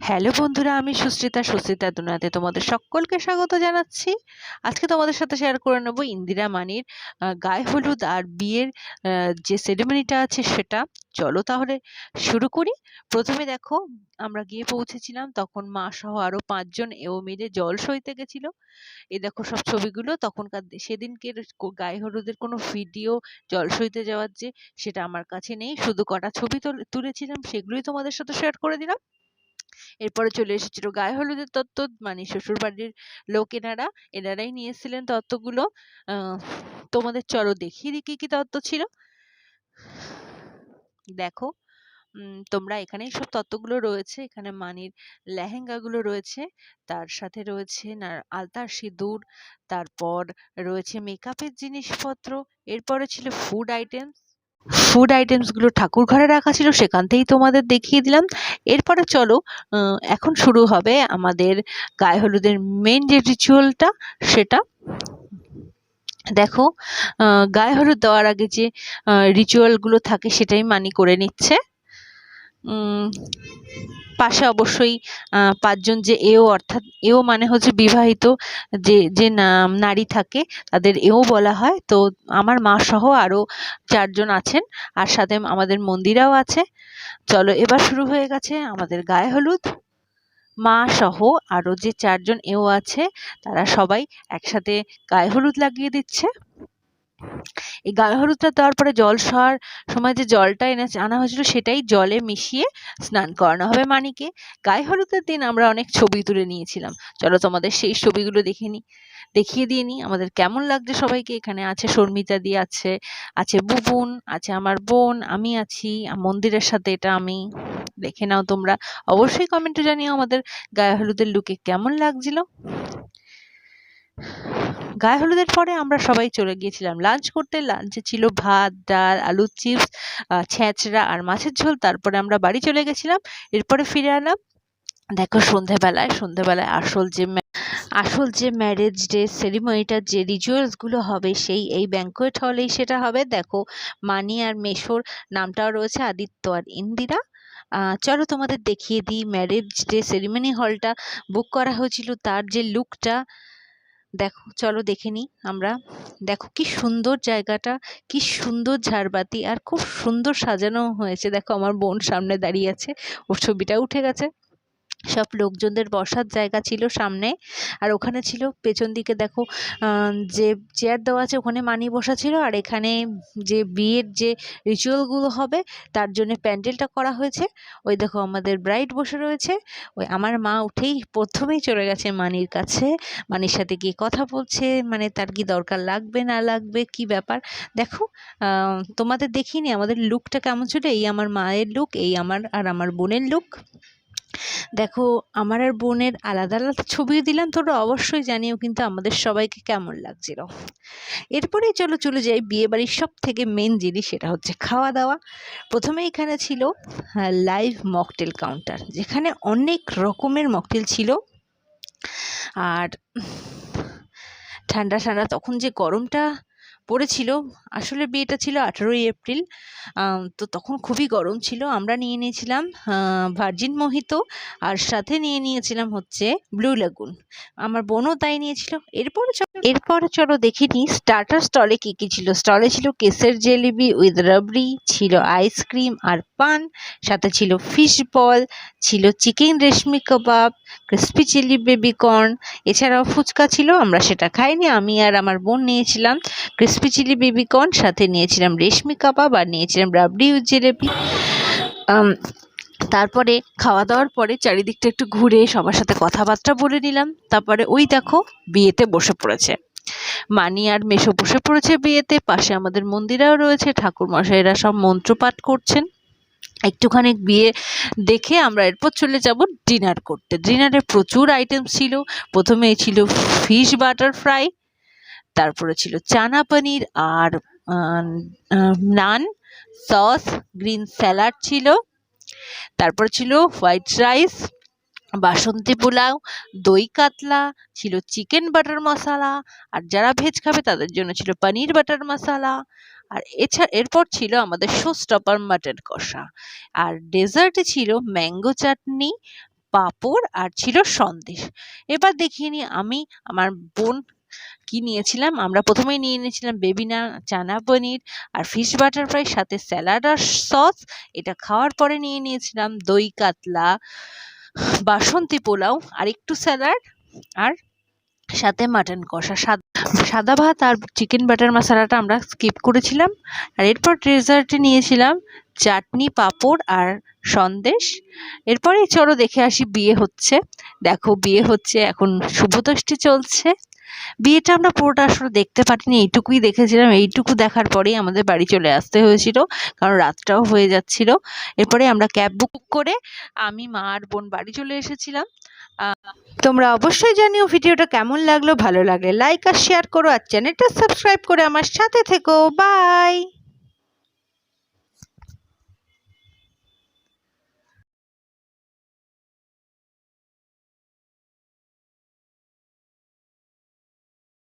Hello বন্ধুরা, আমি সুস্মিতা দুনিয়াতে তোমাদের সকলকে স্বাগত জানাচ্ছি। আজকে তোমাদের সাথে শেয়ার করে নেব ইন্দিরা মানির গায়ে হলুদ আর বিয়ের যে সেরেমনিটা আছে সেটা। চলো তাহলে শুরু করি। প্রথমে দেখো, আমরা গিয়ে পৌঁছেছিলাম তখন মা সহ আরো 5 জন এও মিলে জল সইতে গেছিল। এই দেখো সব ছবিগুলো তখনকার সেদিনকের গায়ে হলুদের কোনো ভিডিও জল সইতে যাওয়ার যে সেটা আমার কাছে নেই, শুধু কটা ছবি তুলেছিলাম, সেগুলোই তোমাদের সাথে শেয়ার করে দিলাম। এরপরে চলে এসেছিল গায়ে হলুদের তত্ত্ব, মানে শ্বশুর বাড়ির লোক এনারাই নিয়ে এসেছিলেন তত্ত্বগুলো। আহ তোমাদের চলো দেখিয়ে দিই কি কি তত্ত্ব ছিল। দেখো, তোমরা এখানেই সব তত্ত্বগুলো রয়েছে। এখানে মানির লেহেঙ্গা গুলো রয়েছে, তার সাথে রয়েছে না আলতার সিঁদুর, তারপর রয়েছে মেকআপের জিনিসপত্র। এরপরে ছিল ফুড আইটেমস গুলো ঠাকুর ঘরে রাখা ছিল, সেখান থেকেই তোমাদের দেখিয়ে দিলাম। এরপরে চলো, এখন শুরু হবে আমাদের গায়ে হলুদের মেন যে রিচুয়ালটা সেটা। দেখো, গায়ে হলুদ দেওয়ার আগে যে রিচুয়াল গুলো থাকে সেটাই মানি করে নিচ্ছে। পাশে অবশ্যই 5 জন যে এও, অর্থাৎ এও মানে হচ্ছে বিবাহিত যে যে নারী থাকে তাদের এও বলা হয়। তো আমার মা সহ আরো 4 জন আছেন, আর সাথে আমাদের মন্দিরাও আছে। চলো, এবার শুরু হয়ে গেছে আমাদের গায়ে হলুদ। মা সহ আরো যে 4 জন এও আছে তারা সবাই একসাথে গায়ে হলুদ লাগিয়ে দিচ্ছে। এই গায়ে হলুদটা দেওয়ার পরে জল সওয়ার সময় যে জলটা আনা হয়েছিল সেটাই জলে মিশিয়ে স্নান করানো হবে মানিকে। গায়ে হলুদের দিন আমরা অনেক ছবি তুলে নিয়েছিলাম, চলো তোমাদের সেই ছবিগুলো দেখিয়ে দিয়ে নি আমাদের কেমন লাগছে সবাইকে। এখানে আছে শর্মিতা দি, আছে আছে বুবুন, আছে আমার বোন, আমি আছি মন্দিরের সাথে, এটা আমি। দেখে নাও তোমরা, অবশ্যই কমেন্টে জানিও আমাদের গায়ে হলুদের লুকে কেমন লাগছিল। গায়ে হলুদের পরে আমরা সবাই চলে গিয়েছিলাম লাঞ্চ করতে। লাঞ্চে ছিল ভাত, ডাল, আলুর চিপস, ছেঁচড়া আর মাছের ঝোল। তারপরে আমরা বাড়ি চলে গেছিলাম। এরপরে ফিরে এলাম। দেখো, সন্ধ্যাবেলায় আসল যে ম্যারেজ ডে সেরিমনিটার যে রিচুয়ালস গুলো হবে সেই এই ব্যাঙ্কোয়েট হলেই সেটা হবে। দেখো, মানি আর মেশোর নামটাও রয়েছে আদিত্য আর ইন্দিরা। চলো তোমাদের দেখিয়ে দিই ম্যারেজ ডে সেরিমনি হলটা বুক করা হয়েছিল তার যে লুকটা। দেখো, চলো দেখে নিই আমরা। দেখো কি সুন্দর জায়গাটা, কি সুন্দর ঝাড়বাতি, আর খুব সুন্দর সাজানো হয়েছে। দেখো, আমার বোন সামনে দাঁড়িয়ে আছে, ওর ছবিটা উঠে গেছে। সব লোকজনদের বসার জায়গা ছিল সামনে, আর ওখানে ছিল পেছন দিকে। দেখো, যে চেয়ার দেওয়া আছে ওখানে মানি বসা ছিল, আর এখানে যে বিয়ের যে রিচুয়ালগুলো হবে তার জন্য প্যান্ডেলটা করা হয়েছে। ওই দেখো আমাদের ব্রাইড বসে রয়েছে। ওই আমার মা উঠেই প্রথমেই চলে গেছে মানির কাছে, মানির সাথে গিয়ে কথা বলছে, মানে তার কি দরকার লাগবে না লাগবে কি ব্যাপার। দেখো, তোমাদের দেখিনি আমাদের লুকটা কেমন ছিল। এই আমার মায়ের লুক, এই আমার বোনের লুক। দেখো, আমার আর বোনের আলাদা আলাদা ছবিও দিলাম, তোরা অবশ্যই জানিও কিন্তু আমাদের সবাইকে কেমন লাগছিল। এরপরেই চলে যাই বিয়ে বাড়ির সব থেকে মেন জিনিস, সেটা হচ্ছে খাওয়া দাওয়া। প্রথমে এখানে ছিল লাইভ মকটেল কাউন্টার, যেখানে অনেক রকমের মকটেল ছিল। আর ঠান্ডা ঠান্ডা তখন যে গরমটা পড়েছিল, আসলে বিয়েটা ছিল 18ই এপ্রিল, তো তখন খুবই গরম ছিল। আমরা নিয়ে নিয়েছিলাম ভার্জিন মোহিতো, আর সাথে নিয়ে নিয়েছিলাম হচ্ছে ব্লু লাগুন। আমার বোনও তাই নিয়েছিল। এরপরে চলো দেখে নিই স্টার্টার স্টলে কি কি ছিল। স্টলে ছিল কেসের জেলিবি উইথ রাবড়ি, ছিল আইসক্রিম আর পান, সাথে ছিল ফিশ বল, ছিল চিকেন রেশমি কাবাব, ক্রিসপি চিলি বেবি কর্ন, এছাড়াও ফুচকা ছিল। আমরা সেটা খাইনি, আমি আর আমার বোন নিয়েছিলাম ক্রিসপি চিলি বেবি কর্ন, সাথে নিয়েছিলাম রেশমি কাবাব, আর নিয়েছিলাম রাবড়ি উইথ জিলেবি। তারপরে খাওয়া দাওয়ার পরে চারিদিকটা একটু ঘুরে সবার সাথে কথাবার্তা বলে নিলাম। তারপরে ওই দেখো বিয়েতে বসে পড়েছে মানি আর মেশো, বসে পড়েছে বিয়েতে। পাশে আমাদের মন্দিরাও রয়েছে, ঠাকুর মশাইরা সব মন্ত্রপাঠ করছেন। একটুখানি বিয়ে দেখে আমরা এরপর চলে যাব ডিনার করতে। ডিনারে প্রচুর আইটেম ছিল। প্রথমে ছিল ফিশ বাটার ফ্রাই, তারপরে ছিল চানা পনির আর নান, সস, গ্রিন স্যালাড ছিল, তারপর ছিল হোয়াইট রাইস, বাসন্তী পোলাও, দই কাতলা, ছিল চিকেন বাটার মশলা, আর যারা ভেজ খাবে তাদের জন্য ছিল পনির বাটার মশলা। আর এরপর ছিল আমাদের শো স্টপার মাটন কষা। আর ডেজার্টে ছিল ম্যাঙ্গো চাটনি, পাঁপড় আর ছিল সন্দেশ। এবার দেখিয়ে নিই আমি আমার বোন কি নিয়েছিলাম। আমরা প্রথমেই নিয়ে নিয়েছিলাম বেবিনা চানা পনির আর ফিশ বাটার ফ্রাই, সাথে স্যালাড আর সস। এটা খাওয়ার পরে নিয়ে নিয়েছিলাম দই কাতলা, বাসন্তী পোলাও আর একটু স্যালাড, আর সাথে মাটন কষা। সাদা ভাত আর চিকেন বাটার মশলাটা আমরা স্কিপ করেছিলাম। আর এরপর ডেজার্টে নিয়েছিলাম চাটনি, পাঁপড় আর সন্দেশ। এরপরে চলো দেখে আসি বিয়ে হচ্ছে। দেখো বিয়ে হচ্ছে, এখন শুভদৃষ্টি চলছে। বিয়েটা আমরা পুরোটা আসলে দেখতে পারিনি, এইটুকুই দেখেছিলাম। এইটুকু দেখার পরেই আমাদের বাড়ি চলে আসতে হয়েছিল, কারণ রাতটাও হয়ে যাচ্ছিল। এরপরে আমরা ক্যাব বুক করে আমি, মা আর বোন বাড়ি চলে এসেছিলাম। তোমরা অবশ্যই জানিও ভিডিওটা কেমন লাগলো। ভালো লাগলে লাইক আর শেয়ার করো, আর চ্যানেলটা সাবস্ক্রাইব করে আমার সাথে থেকো। বাই।